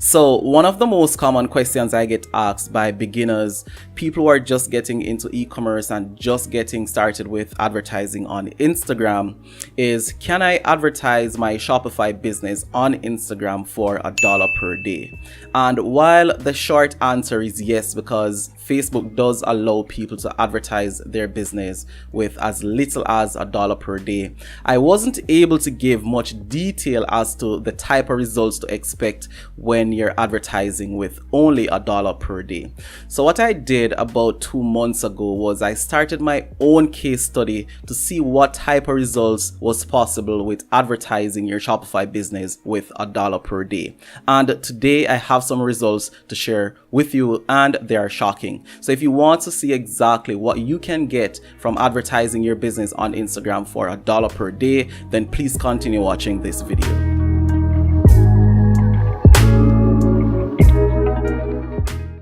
So one of the most common questions I get asked by beginners, people who are just getting into e-commerce and just getting started with advertising on Instagram is, can I advertise my Shopify business on Instagram for $1 per day? And while the short answer is yes, because Facebook does allow people to advertise their business with as little as $1 per day, I wasn't able to give much detail as to the type of results to expect when you're advertising with only $1 per day. So what I did about 2 months ago was I started my own case study to see what type of results was possible with advertising your Shopify business with $1 per day. And today I have some results to share with you, and they are shocking. So if you want to see exactly what you can get from advertising your business on Instagram for $1 per day, then please continue watching this video.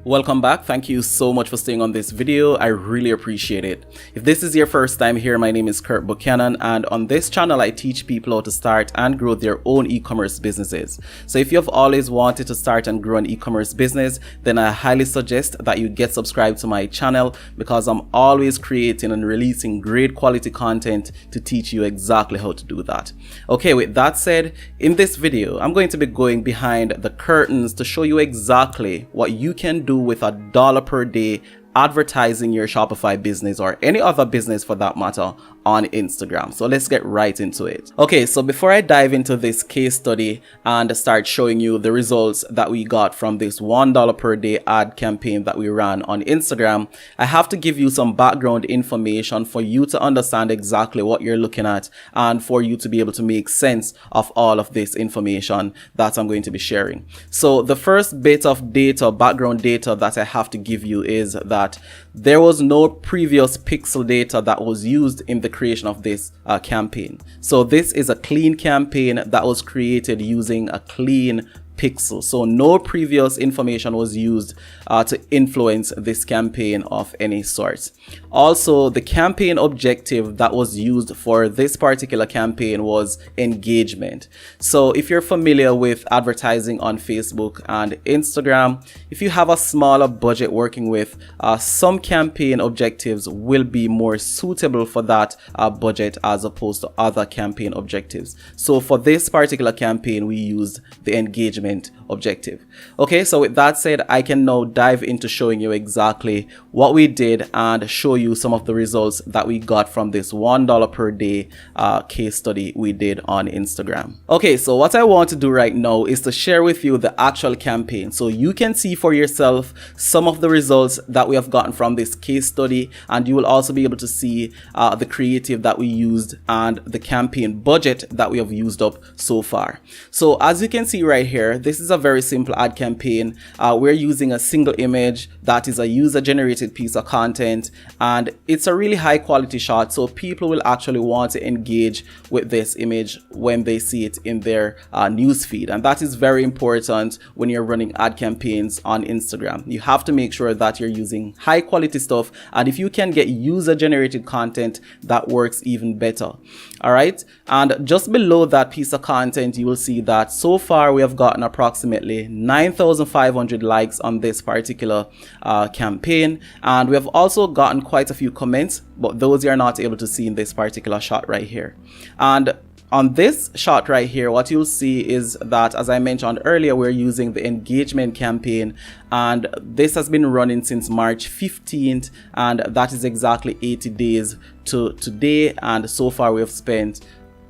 Welcome back. Thank you so much for staying on this video. I really appreciate it. If this is your first time here, my name is Kirk Buchanan, and on this channel I teach people how to start and grow their own e-commerce businesses. So if you've always wanted to start and grow an e-commerce business, then I highly suggest that you get subscribed to my channel, because I'm always creating and releasing great quality content to teach you exactly how to do that. Okay, with that said, in this video I'm going to be going behind the curtains to show you exactly what you can do with $1 per day advertising your Shopify business, or any other business for that matter, on Instagram. So let's get right into it. Okay, so before I dive into this case study and start showing you the results that we got from this $1 per day ad campaign that we ran on Instagram, I have to give you some background information for you to understand exactly what you're looking at, and for you to be able to make sense of all of this information that I'm going to be sharing. So the first bit of data, background data, that I have to give you is that there was no previous pixel data that was used in the creation of this campaign. So this is a clean campaign that was created using a clean pixel. So no previous information was used to influence this campaign of any sort. Also, the campaign objective that was used for this particular campaign was engagement. So if you're familiar with advertising on Facebook and Instagram, if you have a smaller budget working with, some campaign objectives will be more suitable for that budget as opposed to other campaign objectives. So for this particular campaign, we used the engagement objective. Okay, so with that said, I can now dive into showing you exactly what we did and show you some of the results that we got from this $1 per day case study we did on Instagram. Okay, so what I want to do right now is to share with you the actual campaign, so you can see for yourself some of the results that we have gotten from this case study, and you will also be able to see the creative that we used and the campaign budget that we have used up so far. So as you can see right here, this is a very simple ad campaign. We're using a single image that is a user-generated piece of content, and it's a really high quality shot, so people will actually want to engage with this image when they see it in their newsfeed. And that is very important when you're running ad campaigns on Instagram. You have to make sure that you're using high quality stuff, and if you can get user-generated content, that works even better. All right, and just below that piece of content, you will see that so far we have gotten approximately 9,500 likes on this particular campaign, and we have also gotten quite a few comments, but those you are not able to see in this particular shot right here. And on this shot right here, what you'll see is that, as I mentioned earlier, we're using the engagement campaign, and this has been running since March 15th, and that is exactly 80 days to today, and so far we have spent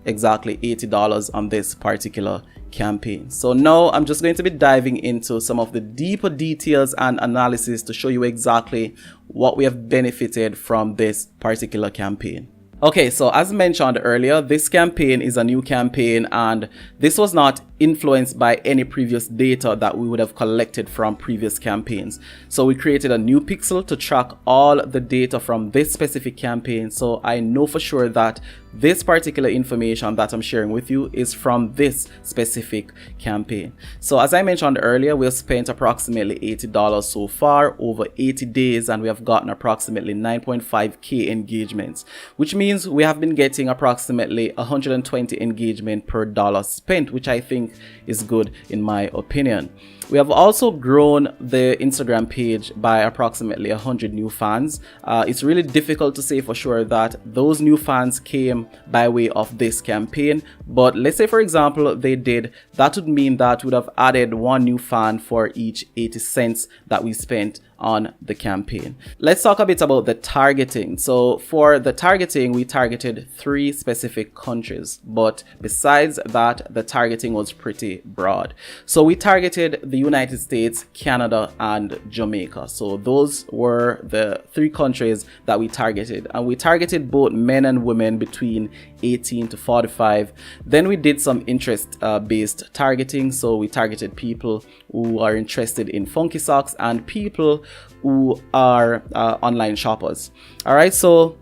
exactly $80 on this particular campaign. So now I'm just going to be diving into some of the deeper details and analysis to show you exactly what we have benefited from this particular campaign. Okay, so as mentioned earlier, this campaign is a new campaign, and this was not influenced by any previous data that we would have collected from previous campaigns. So we created a new pixel to track all the data from this specific campaign, so I know for sure that this particular information that I'm sharing with you is from this specific campaign. So as I mentioned earlier, we have spent approximately $80 so far over 80 days, and we have gotten approximately 9.5k engagements, which means we have been getting approximately 120 engagement per dollar spent, which I think is good in my opinion. We have also grown the Instagram page by approximately 100 new fans. It's really difficult to say for sure that those new fans came by way of this campaign, but let's say for example they did. That would mean that we'd have added one new fan for each 80 cents that we spent on the campaign. Let's talk a bit about the targeting. So for the targeting, we targeted 3 specific countries, but besides that, the targeting was pretty broad. So we targeted the United States, Canada, and Jamaica. So those were the 3 countries that we targeted, and we targeted both men and women between 18 to 45. Then we did some interest based targeting. So we targeted people who are interested in funky socks and people who are online shoppers. All right, so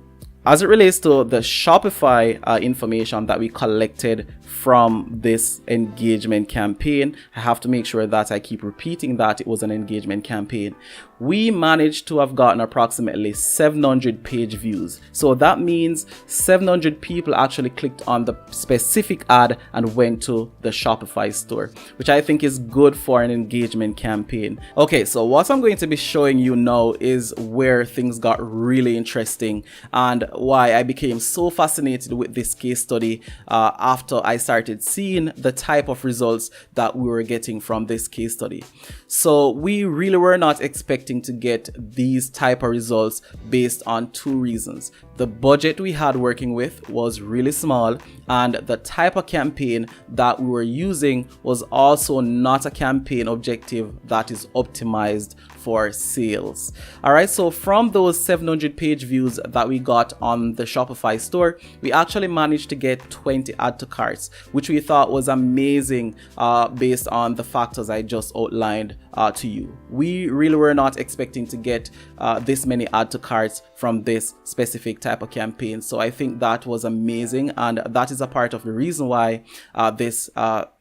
as it relates to the Shopify information that we collected from this engagement campaign, I have to make sure that I keep repeating that it was an engagement campaign. We managed to have gotten approximately 700 page views. So that means 700 people actually clicked on the specific ad and went to the Shopify store, which I think is good for an engagement campaign. Okay, so what I'm going to be showing you now is where things got really interesting and why I became so fascinated with this case study after I started seeing the type of results that we were getting from this case study. So we really were not expecting to get these type of results based on 2 reasons. The budget we had working with was really small, and the type of campaign that we were using was also not a campaign objective that is optimized for sales. All right, so from those 700 page views that we got on the Shopify store, we actually managed to get 20 add to carts, which we thought was amazing based on the factors I just outlined to you. We really were not expecting to get this many add to carts from this specific type of campaign. So I think that was amazing, and that is a part of the reason why this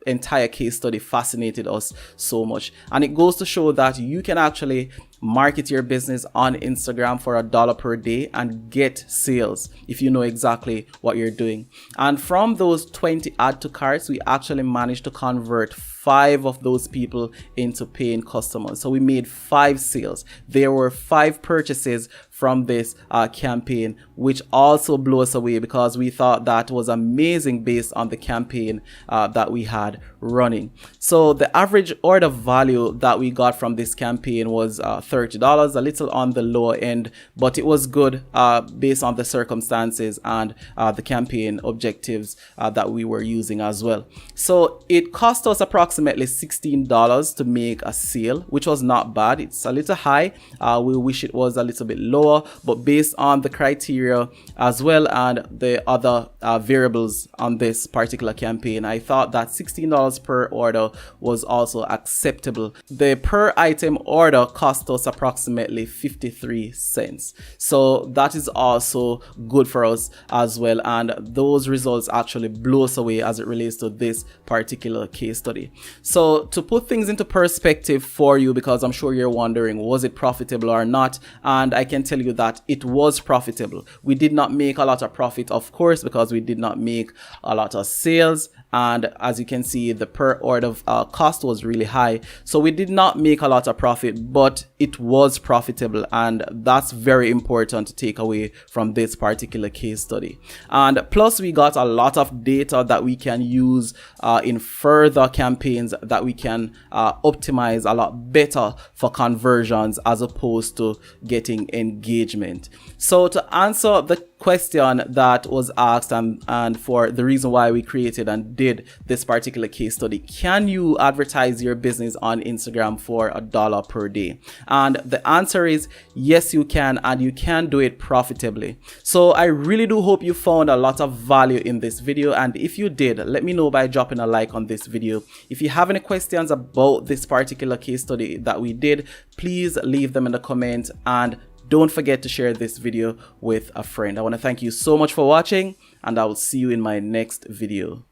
entire case study fascinated us so much. And it goes to show that you can actually market your business on Instagram for $1 per day and get sales if you know exactly what you're doing. And from those 20 add to carts, we actually managed to convert 5 of those people into paying customers. So we made 5 sales. There were 5 purchases from this campaign, which also blew us away because we thought that was amazing based on the campaign that we had running. So the average order value that we got from this campaign was $30, a little on the lower end, but it was good based on the circumstances and the campaign objectives that we were using as well. So it cost us approximately $16 to make a sale, which was not bad. It's a little high. We wish it was a little bit lower, but based on the criteria as well and the other variables on this particular campaign, I thought that $16 per order was also acceptable. The per item order cost us approximately 53 cents. So that is also good for us as well, and those results actually blow us away as it relates to this particular case study. So to put things into perspective for you, because I'm sure you're wondering, was it profitable or not? And I can tell you that it was profitable. We did not make a lot of profit, of course, because we did not make a lot of sales. And as you can see, the per order cost was really high. So we did not make a lot of profit, but it was profitable. And that's very important to take away from this particular case study. And plus we got a lot of data that we can use in further campaigns that we can optimize a lot better for conversions as opposed to getting engagement. So to answer the question that was asked and for the reason why we created and did this particular case study, can you advertise your business on Instagram for $1 per day? And the answer is yes, you can, and you can do it profitably. So I really do hope you found a lot of value in this video, and if you did, let me know by dropping a like on this video. If you have any questions about this particular case study that we did, please leave them in the comments, and don't forget to share this video with a friend. I want to thank you so much for watching, and I will see you in my next video.